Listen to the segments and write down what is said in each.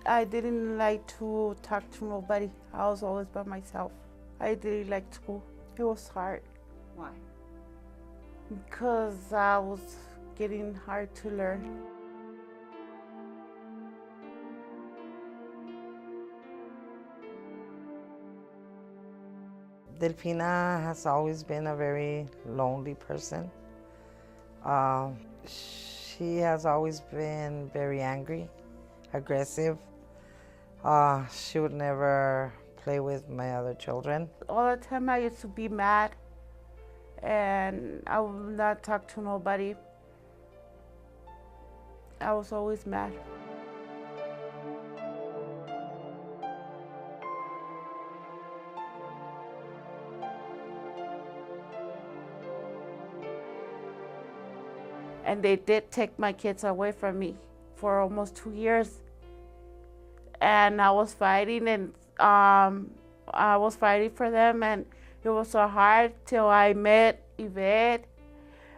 I didn't like to talk to nobody. I was always by myself. I didn't like school. It was hard. Why? Because I was getting hard to learn. Delfina has always been a very lonely person. She has always been very angry, aggressive. She would never play with my other children. All the time I used to be mad and I would not talk to nobody. I was always mad. And they did take my kids away from me for almost 2 years. And I was fighting and I was fighting for them, and it was so hard till I met Yvette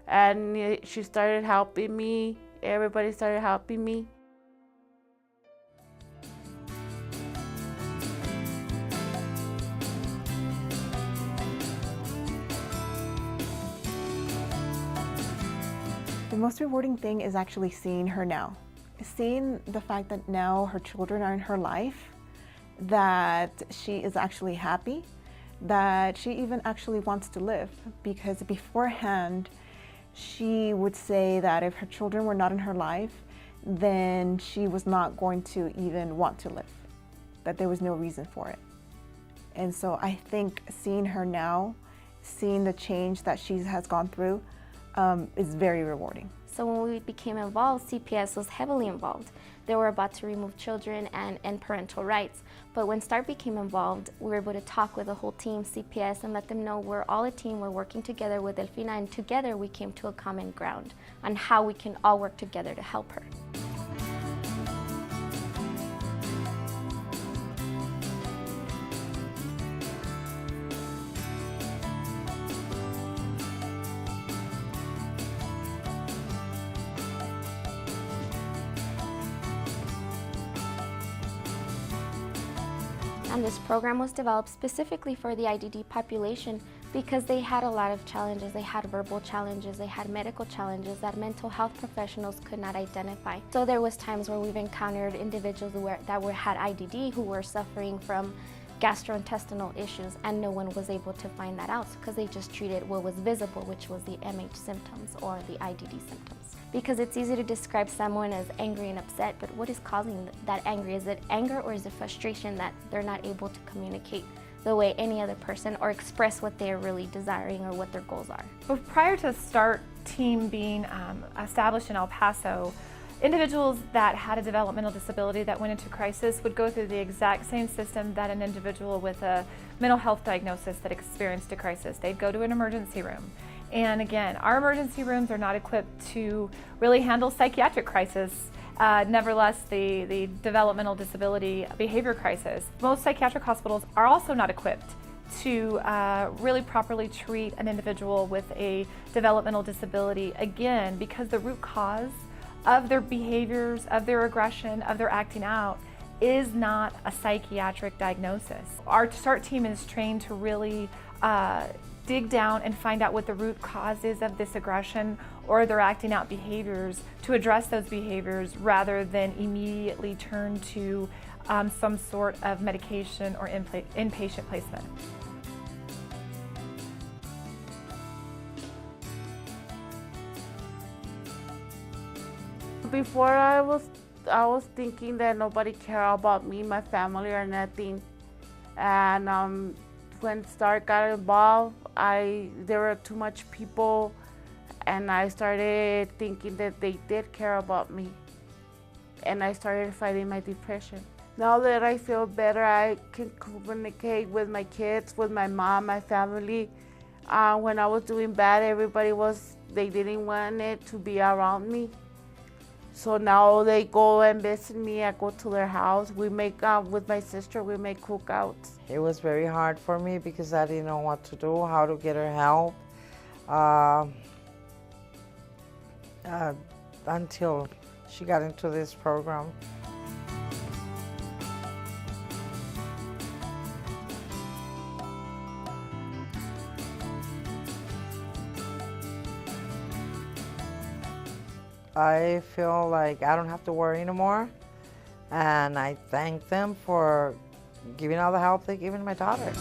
and she started helping me. Everybody started helping me. The most rewarding thing is actually seeing her now. Seeing the fact that now her children are in her life, that she is actually happy, that she even actually wants to live. Because beforehand, she would say that if her children were not in her life, then she was not going to even want to live, that there was no reason for it. And so I think seeing her now, seeing the change that she has gone through, is very rewarding. So when we became involved, CPS was heavily involved. They were about to remove children and end parental rights. But when START became involved, we were able to talk with the whole team, CPS, and let them know we're all a team, we're working together with Delfina, and together we came to a common ground on how we can all work together to help her. And this program was developed specifically for the IDD population because they had a lot of challenges. They had verbal challenges, they had medical challenges that mental health professionals could not identify. So there was times where we've encountered individuals that had IDD who were suffering from gastrointestinal issues, and no one was able to find that out because they just treated what was visible, which was the MH symptoms or the IDD symptoms. Because it's easy to describe someone as angry and upset, but what is causing that anger? Is it anger or is it frustration that they're not able to communicate the way any other person or express what they're really desiring or what their goals are? But prior to the START team being established in El Paso, individuals that had a developmental disability that went into crisis would go through the exact same system that an individual with a mental health diagnosis that experienced a crisis. They'd go to an emergency room. And again, our emergency rooms are not equipped to really handle psychiatric crisis. Nevertheless, the developmental disability behavior crisis. Most psychiatric hospitals are also not equipped to really properly treat an individual with a developmental disability, again, because the root cause of their behaviors, of their aggression, of their acting out is not a psychiatric diagnosis. Our START team is trained to really dig down and find out what the root cause is of this aggression or their acting out behaviors to address those behaviors rather than immediately turn to some sort of medication or inpatient placement. Before I was thinking that nobody cared about me, my family, or nothing. And when START got involved, there were too much people, and I started thinking that they did care about me. And I started fighting my depression. Now that I feel better, I can communicate with my kids, with my mom, my family. When I was doing bad, they didn't want it to be around me. So now they go and visit me. I go to their house. We make, with my sister, we make cookouts. It was very hard for me because I didn't know what to do, how to get her help, until she got into this program. I feel like I don't have to worry anymore, and I thank them for giving all the help they've given my daughter.